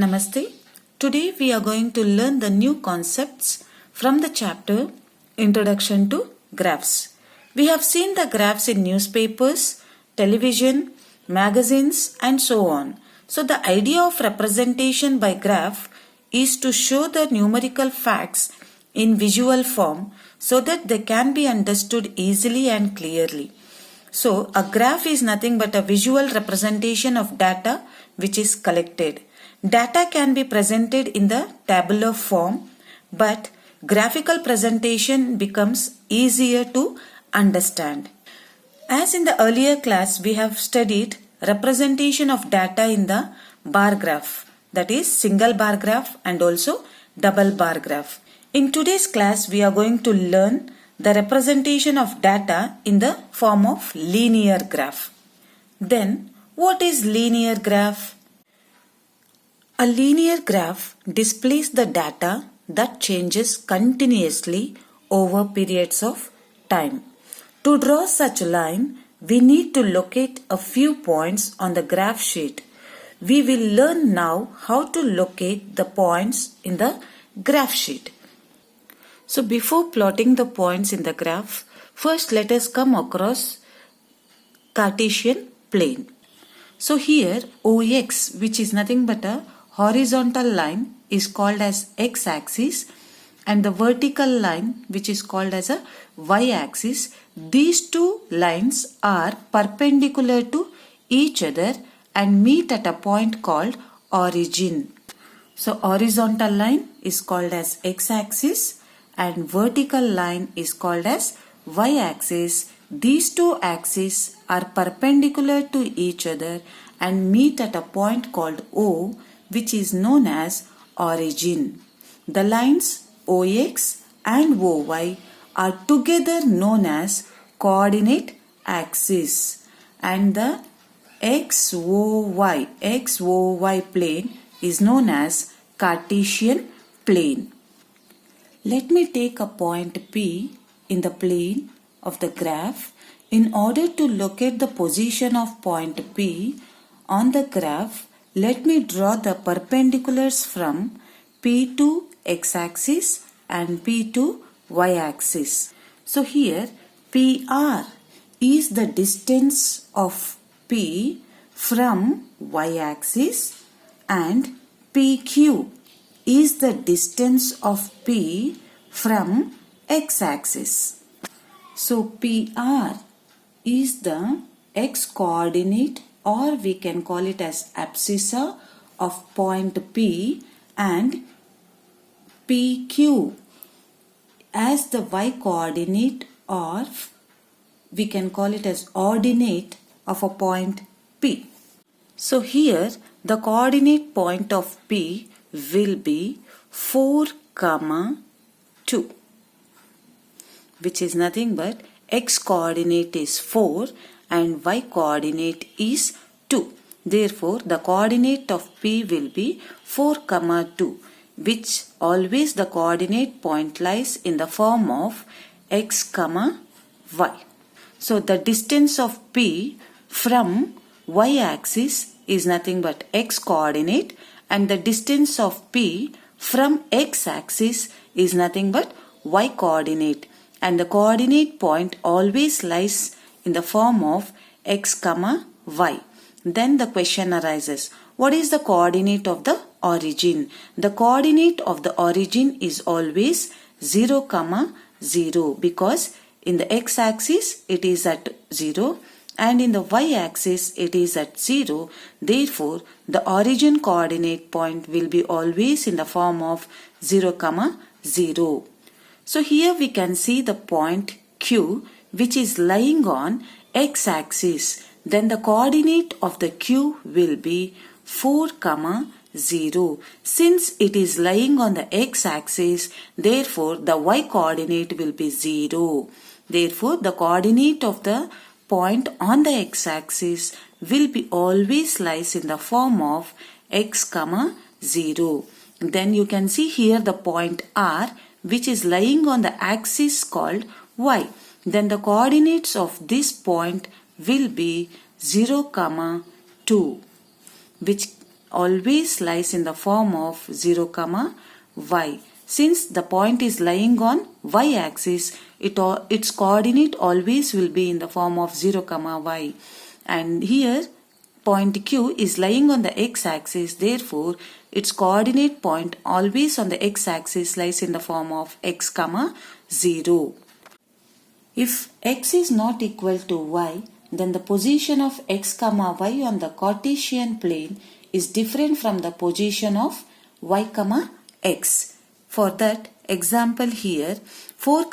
Namaste. Today we are going to learn the new concepts from the chapter Introduction to Graphs. We have seen the graphs in newspapers, television, magazines and so on. So the idea of representation by graph is to show the numerical facts in visual form so that they can be understood easily and clearly. So a graph is nothing but a visual representation of data which is collected. Data can be presented in the tabular form, but graphical presentation becomes easier to understand. As in the earlier class, we have studied representation of data in the bar graph, that is single bar graph and also double bar graph. In today's class, we are going to learn the representation of data in the form of linear graph. Then, what is linear graph? A linear graph displays the data that changes continuously over periods of time. To draw such a line, we need to locate a few points on the graph sheet. We will learn now how to locate the points in the graph sheet. So before plotting the points in the graph, first let us come across Cartesian plane. So here OX, which is nothing but a horizontal line, is called as x-axis, and the vertical line, which is called as a y-axis. These two lines are perpendicular to each other and meet at a point called origin. So horizontal line is called as x-axis and vertical line is called as y-axis. These two axes are perpendicular to each other and meet at a point called O, which is known as origin. The lines OX and OY are together known as coordinate axis, and the XOY plane is known as Cartesian plane. Let me take a point P in the plane of the graph. In order to locate the position of point P on the graph, let me draw the perpendiculars from P to x-axis and P to y-axis. So here PR is the distance of P from y-axis and PQ is the distance of P from x-axis. So PR is the x-coordinate, or we can call it as abscissa of point P, and PQ as the y-coordinate, or we can call it as ordinate of a point P. So here the coordinate point of P will be 4, 2, which is nothing but x coordinate is 4 and y coordinate is 2. Therefore, the coordinate of P will be 4, 2, which always the coordinate point lies in the form of x, y. So, the distance of P from y-axis is nothing but x coordinate, and the distance of P from x-axis is nothing but y coordinate, and the coordinate point always lies in the form of x, y. Then the question arises, what is the coordinate of the origin? The coordinate of the origin is always 0, 0, because in the x-axis it is at 0 and in the y-axis it is at 0. Therefore, the origin coordinate point will be always in the form of 0, 0. So here we can see the point Q, which is lying on x-axis. Then the coordinate of the Q will be 4, 0. Since it is lying on the x-axis, therefore the y-coordinate will be 0. Therefore, the coordinate of the point on the x-axis will be always lies in the form of x, 0. Then you can see here the point R, which is lying on the axis called y. Then the coordinates of this point will be 0, 2, which always lies in the form of 0, y. Since the point is lying on y-axis, its coordinate always will be in the form of 0, y. And here point Q is lying on the x-axis, therefore its coordinate point always on the x-axis lies in the form of x, 0. If x is not equal to y, then the position of x, y on the Cartesian plane is different from the position of y, x. For that example here, 4,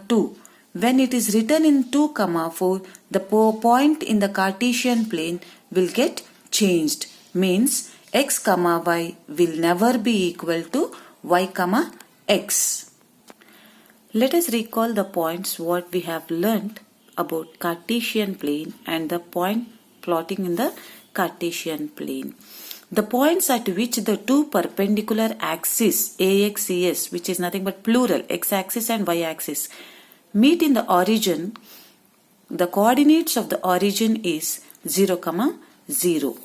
2. When it is written in 2, 4, the point in the Cartesian plane will get changed. Means x, y will never be equal to y, x. Let us recall the points what we have learnt about Cartesian plane and the point plotting in the Cartesian plane. The points at which the two perpendicular axes AX, ES, which is nothing but plural, x-axis and y-axis, meet in the origin, the coordinates of the origin is 0, 0.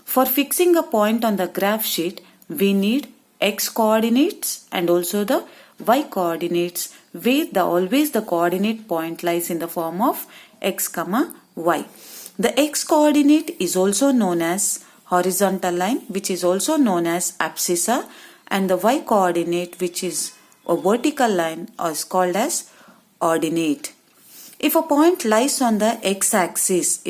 For fixing a point on the graph sheet, we need x coordinates and also the y coordinates, where always the coordinate point lies in the form of x, y. The x coordinate is also known as horizontal line, which is also known as abscissa, and the y coordinate, which is a vertical line, is called as ordinate. If a point lies on the x-axis,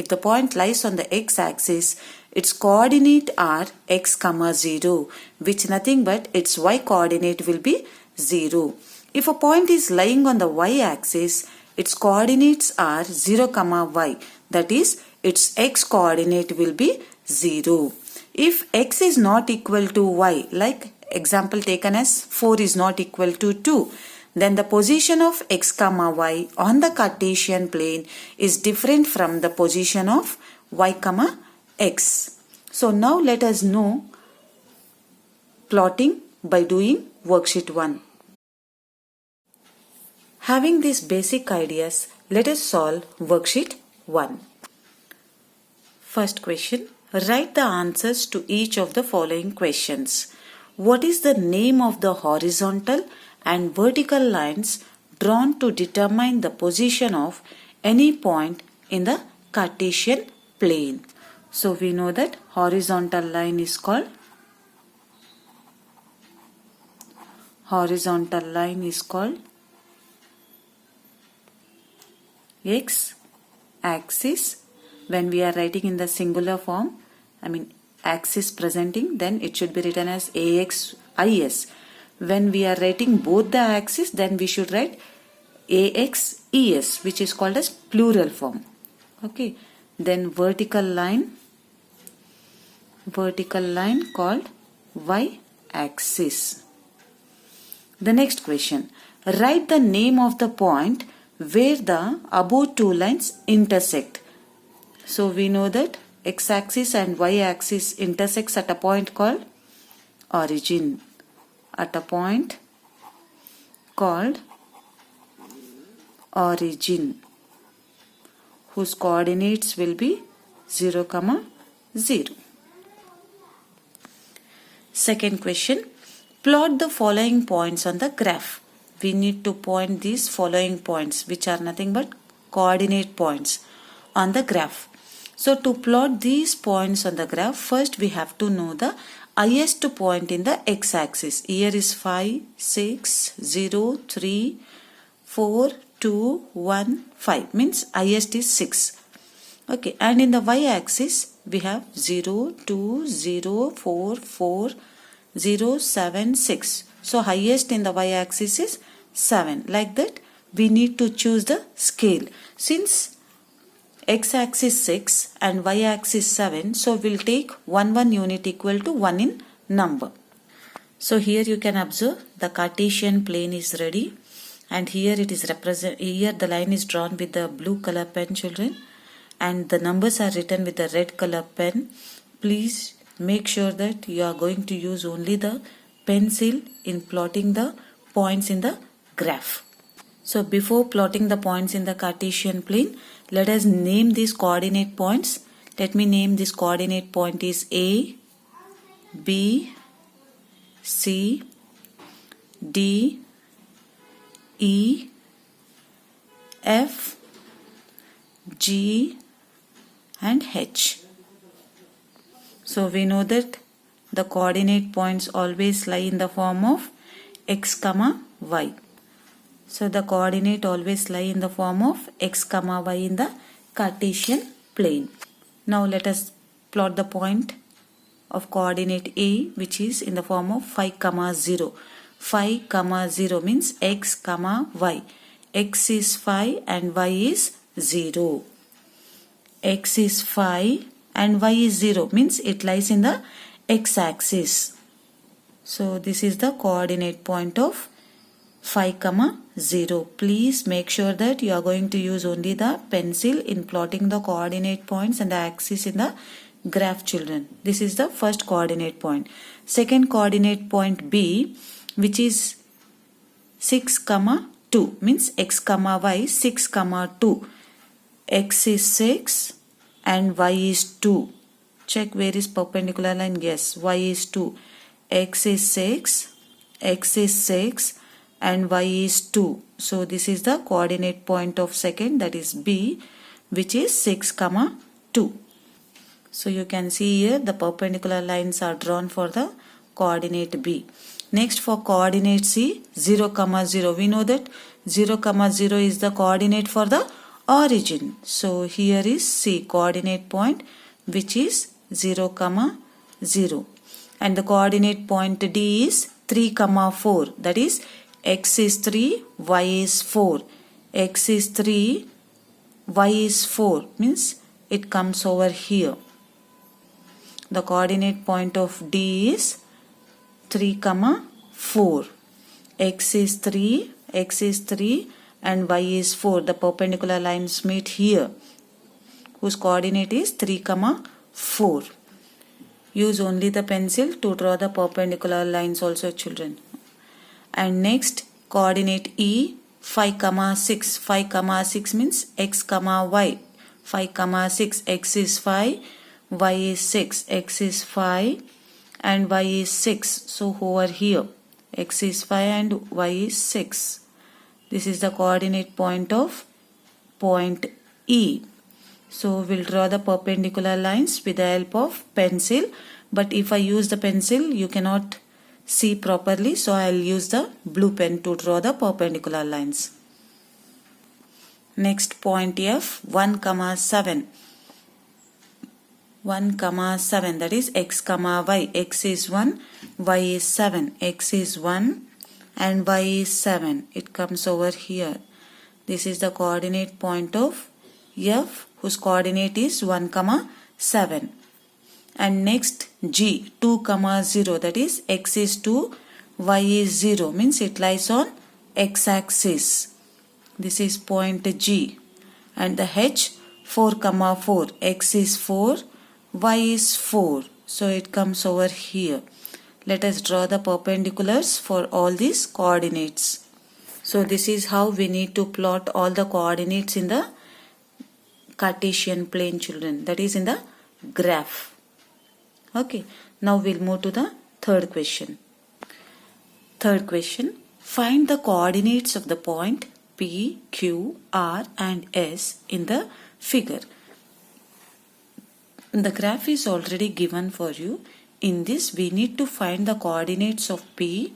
its coordinate are x, 0, which nothing but its y coordinate will be 0. If a point is lying on the y-axis, its coordinates are 0, y, that is its x coordinate will be 0. If x is not equal to y, like example taken as 4 is not equal to 2, then the position of x, y on the Cartesian plane is different from the position of y, x. So now let us know plotting by doing worksheet 1. Having these basic ideas, let us solve worksheet 1. First question. Write the answers to each of the following questions. What is the name of the horizontal and vertical lines drawn to determine the position of any point in the Cartesian plane? So we know that horizontal line is called x axis. When we are writing in the singular form, axis presenting, then it should be written as AX, IS. When we are writing both the axes, then we should write AX, ES, which is called as plural form. Okay. Then vertical line called Y axis. The next question. Write the name of the point where the above two lines intersect. So we know that x-axis and y-axis intersects at a point called origin. At a point called origin, whose coordinates will be 0, 0. Second question. Plot the following points on the graph. We need to point these following points, which are nothing but coordinate points on the graph. So to plot these points on the graph, first we have to know the highest point in the x-axis. Here is 5, 6, 0, 3, 4, 2, 1, 5. Means highest is 6. Okay. And in the y-axis, we have 0, 2, 0, 4, 4, 0, 7, 6. So highest in the y-axis is 7. Like that, we need to choose the scale. Since x-axis 6 and y-axis 7, so we'll take 1 unit equal to 1 in number. So here you can observe the Cartesian plane is ready, and here it is here the line is drawn with the blue color pen, children, and the numbers are written with the red color pen. Please make sure that you are going to use only the pencil in plotting the points in the graph. So before plotting the points in the Cartesian plane, let us name these coordinate points. Let me name this coordinate point is A, B, C, D, E, F, G and H. So we know that the coordinate points always lie in the form of x comma y. So the coordinate always lie in the form of x comma y in the Cartesian plane. Now let us plot the point of coordinate A, which is in the form of 5 comma 0. 5 comma 0 means x comma y. X is 5 and y is 0. X is 5 and y is 0 means it lies in the x-axis. So this is the coordinate point of 5 comma 0. Please make sure that you are going to use only the pencil in plotting the coordinate points and the axis in the graph, children. This is the first coordinate point. Second coordinate point B, which is 6 comma 2 means x comma y 6 comma 2. X is 6 and y is 2. Check where is perpendicular line. Yes, y is 2. X is 6, x is 6 and y is 2. So this is the coordinate point of second, that is B, which is 6 comma 2. So you can see here the perpendicular lines are drawn for the coordinate B. Next, for coordinate C, 0 comma 0. We know that 0 comma 0 is the coordinate for the origin. So here is C, coordinate point, which is 0 comma 0. And the coordinate point D is 3 comma 4. That is x is 3, y is 4. X is 3, y is 4 means it comes over here. The coordinate point of D is 3 comma 4. X is 3 and y is 4. The perpendicular lines meet here, whose coordinate is 3 comma 4. Use only the pencil to draw the perpendicular lines also, children. And next, coordinate E, 5 comma 6. 5 comma 6 means x comma y. 5 comma 6, x is 5, y is 6. X is 5 and y is 6. So over here, x is 5 and y is 6. This is the coordinate point of point E. So we'll draw the perpendicular lines with the help of pencil. But if I use the pencil, you cannot see properly. So I'll use the blue pen to draw the perpendicular lines. Next, point F, 1 comma 7. 1 comma 7, that is x comma y. X is 1, y is 7. X is 1 and y is 7. It comes over here. This is the coordinate point of F, whose coordinate is 1 comma 7. And next, G, 2 comma 0, that is x is 2, y is 0 means it lies on x-axis. This is point G. And the H, 4 comma 4, x is 4, y is 4. So it comes over here. Let us draw the perpendiculars for all these coordinates. So this is how we need to plot all the coordinates in the Cartesian plane, children. That is in the graph. Okay. Now we'll move to the third question. Third question. Find the coordinates of the point P, Q, R and S in the figure. The graph is already given for you. In this, we need to find the coordinates of P,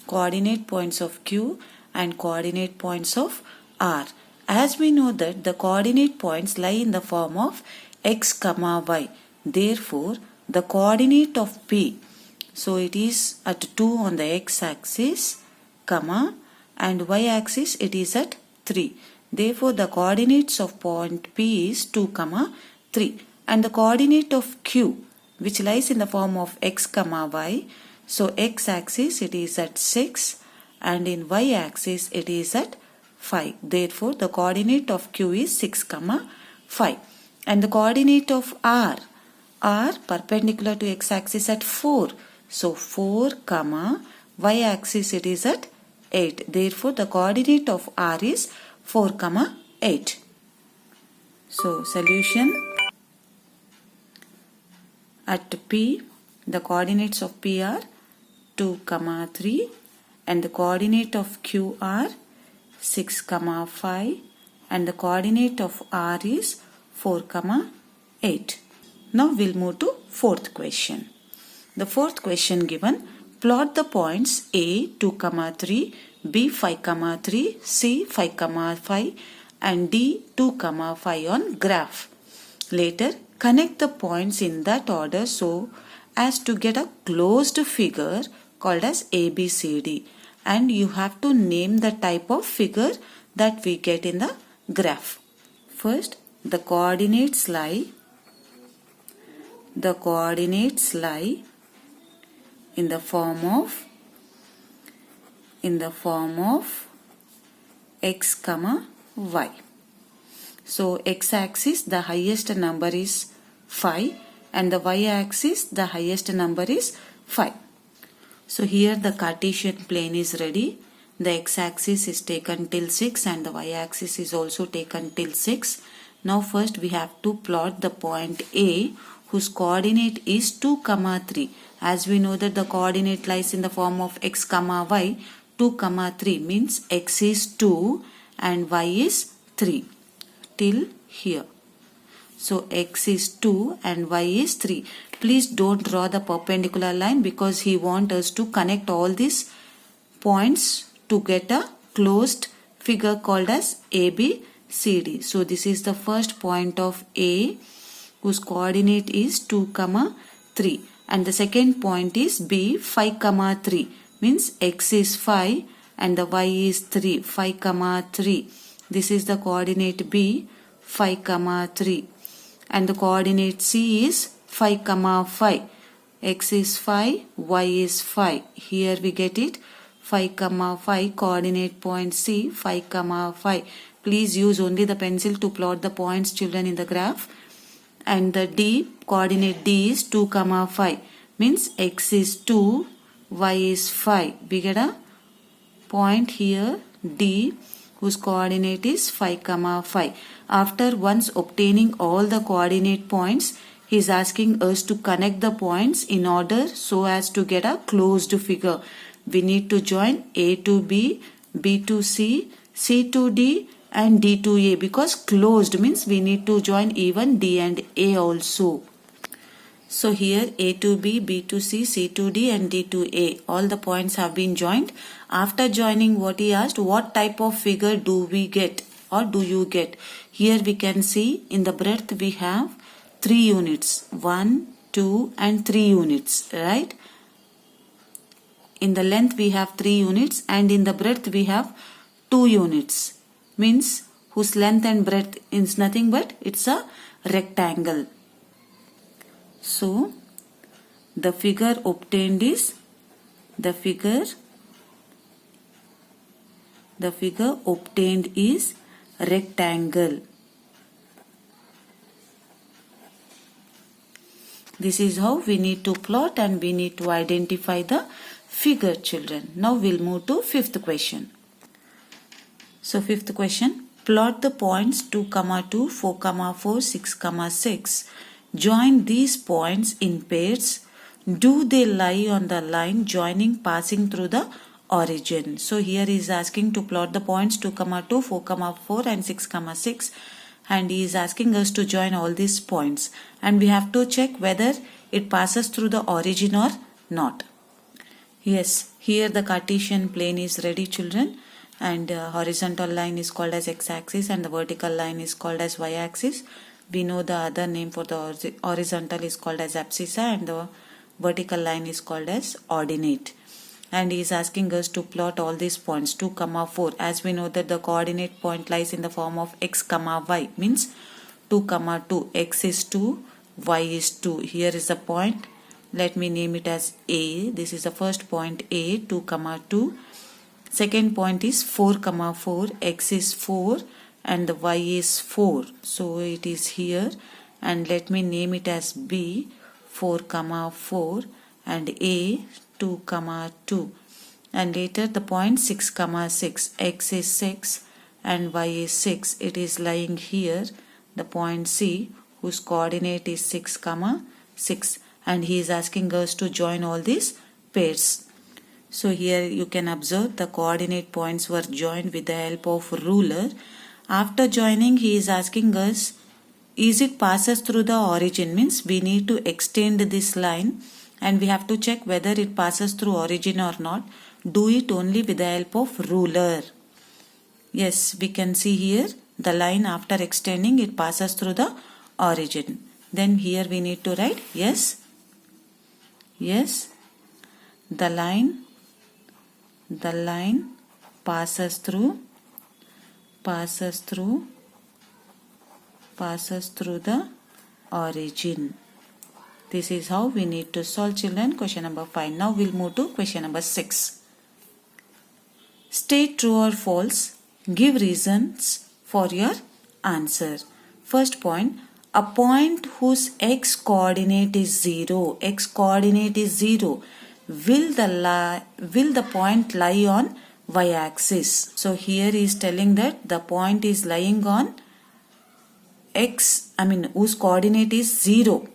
coordinate points of Q and coordinate points of R. As we know that the coordinate points lie in the form of x comma y. Therefore, the coordinate of P, so it is at 2 on the x-axis, comma, and y-axis it is at 3. Therefore, the coordinates of point P is 2 comma 3. And the coordinate of Q, which lies in the form of x comma y, so x-axis it is at 6 and in y-axis it is at 5. Therefore, the coordinate of Q is 6 comma 5. And the coordinate of R perpendicular to x-axis at 4. So 4 comma y-axis it is at 8. Therefore, the coordinate of R is 4 comma 8. So solution. At P, The coordinates of P are 2, 3 and the coordinate of Q are 6, 5 and the coordinate of R is 4, 8. Now we'll move to fourth question. The fourth question given, plot the points A 2, 3, B 5, 3, C 5, 5 and D 2, 5 on graph. Later, connect the points in that order so as to get a closed figure called as ABCD. And you have to name the type of figure that we get in the graph. First, the coordinates lie in the form of x, y. So x-axis the highest number is 5 and the y-axis the highest number is 5. So here the Cartesian plane is ready. The x-axis is taken till 6 and the y-axis is also taken till 6. Now first we have to plot the point A whose coordinate is 2, 3. As we know that the coordinate lies in the form of x, y, 2, 3 means x is 2 and y is 3 till here. So x is 2 and y is 3. Please don't draw the perpendicular line because he wants us to connect all these points to get a closed figure called as ABCD. So this is the first point of A whose coordinate is 2, 3 and the second point is B 5, 3 means x is 5 and the y is 3, 5, 3. This is the coordinate B 5, 3 and the coordinate C is 5, 5. X is 5, y is 5. Here we get it 5, 5 coordinate point C 5, 5. Please use only the pencil to plot the points, children, in the graph. And the D coordinate D is 2, 5 means x is 2, y is 5. We get a point here D whose coordinate is 5, 5. After once obtaining all the coordinate points, he is asking us to connect the points in order so as to get a closed figure. We need to join A to B, B to C, C to D and D to A because closed means we need to join even D and A also. So here A to B, B to C, C to D and D to A. All the points have been joined. After joining, what he asked, what type of figure do we get or do you get? Here we can see in the breadth we have 3 units. 1, 2 and 3 units, right? In the length we have 3 units and in the breadth we have 2 units. Means whose length and breadth is nothing but it's a rectangle. So the figure obtained is rectangle. This is how we need to plot and we need to identify the figure, children. Now we'll move to fifth question. So fifth question, plot the points 2, 2, 4, 4, 6, 6. Join these points in pairs. Do they lie on the line joining passing through the origin? So here he is asking to plot the points 2, 2, 4, 4 and 6, 6 and he is asking us to join all these points and we have to check whether it passes through the origin or not. Yes, here the Cartesian plane is ready, children, and horizontal line is called as x-axis and the vertical line is called as y-axis. We know the other name for the horizontal is called as abscissa and the vertical line is called as ordinate. And he is asking us to plot all these points 2, 4. As we know that the coordinate point lies in the form of x, y means 2, 2. X is 2, y is 2. Here is the point. Let me name it as A. This is the first point A, 2, 2. Second point is 4, 4. X is 4 and the y is 4. So it is here and let me name it as B, 4, 4 and A, 2, 2. And later the point 6, 6. X is 6 and y is 6. It is lying here. The point C whose coordinate is 6, 6. and he is asking us to join all these pairs. So here you can observe the coordinate points were joined with the help of ruler. After joining, he is asking us, is it passes through the origin? Means we need to extend this line and we have to check whether it passes through origin or not. Do it only with the help of ruler. Yes, we can see here the line after extending it passes through the origin. Then here we need to write yes, yes, the line passes through the origin. This is how we need to solve, children, question number 5. Now we'll move to question number 6. State true or false. Give reasons for your answer. First point, a point whose x coordinate is 0, will the point lie on y-axis? So here he is telling that the point is lying on whose coordinate is 0.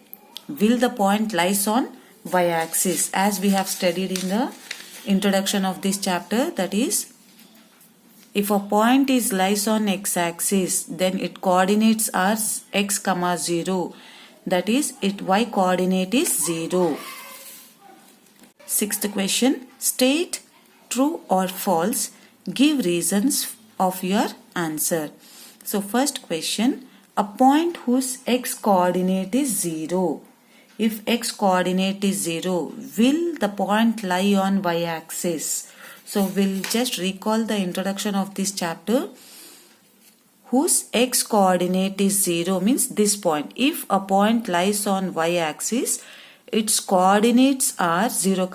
Will the point lies on y-axis? As we have studied in the introduction of this chapter, that is, if a point lies on x-axis, then its coordinates are x, 0. That is, its y coordinate is 0. Sixth question, state true or false. Give reasons of your answer. So first question, a point whose x coordinate is 0. If x coordinate is 0, will the point lie on y-axis? So we'll just recall the introduction of this chapter. Whose x coordinate is 0 means this point. If a point lies on y-axis, its coordinates are 0,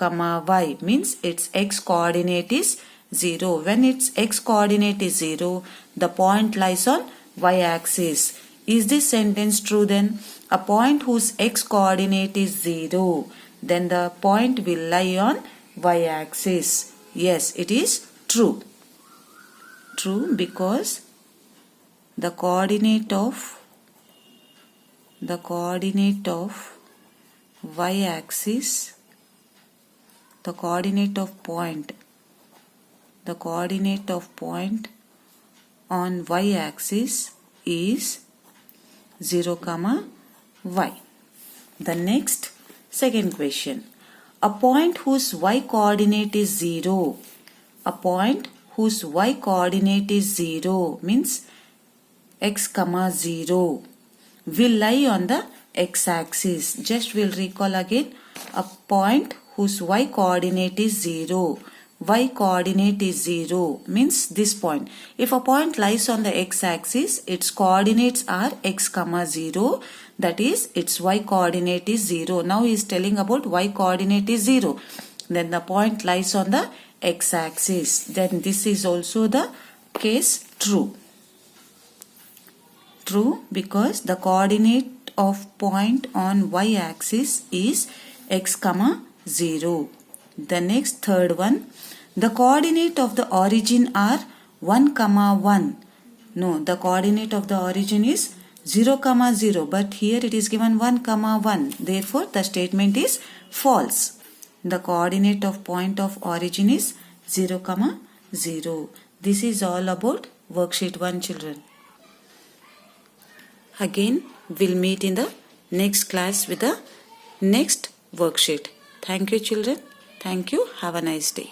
y, means its x coordinate is 0. When its x coordinate is 0, the point lies on y-axis. Is this sentence true then? A point whose x coordinate is 0, then the point will lie on y-axis. Yes, it is true. True, because the coordinate of y-axis, the coordinate of point on y-axis is 0, y. The next, second question. A point whose y coordinate is 0. A point whose y coordinate is 0 means x, 0 will lie on the x-axis. Just we'll recall again. A point whose y coordinate is 0. Y coordinate is 0 means this point. If a point lies on the x-axis, its coordinates are x, 0. That is, its y coordinate is 0. Now he is telling about y coordinate is 0. Then the point lies on the x-axis. Then this is also the case true. True, because the coordinate of point on y-axis is x, 0. The next, third one. The coordinate of the origin are 1, 1. No, the coordinate of the origin is 0, 0. But here it is given 1, 1. Therefore, the statement is false. The coordinate of point of origin is 0, 0. This is all about worksheet 1, children. Again, we'll meet in the next class with the next worksheet. Thank you, children. Thank you. Have a nice day.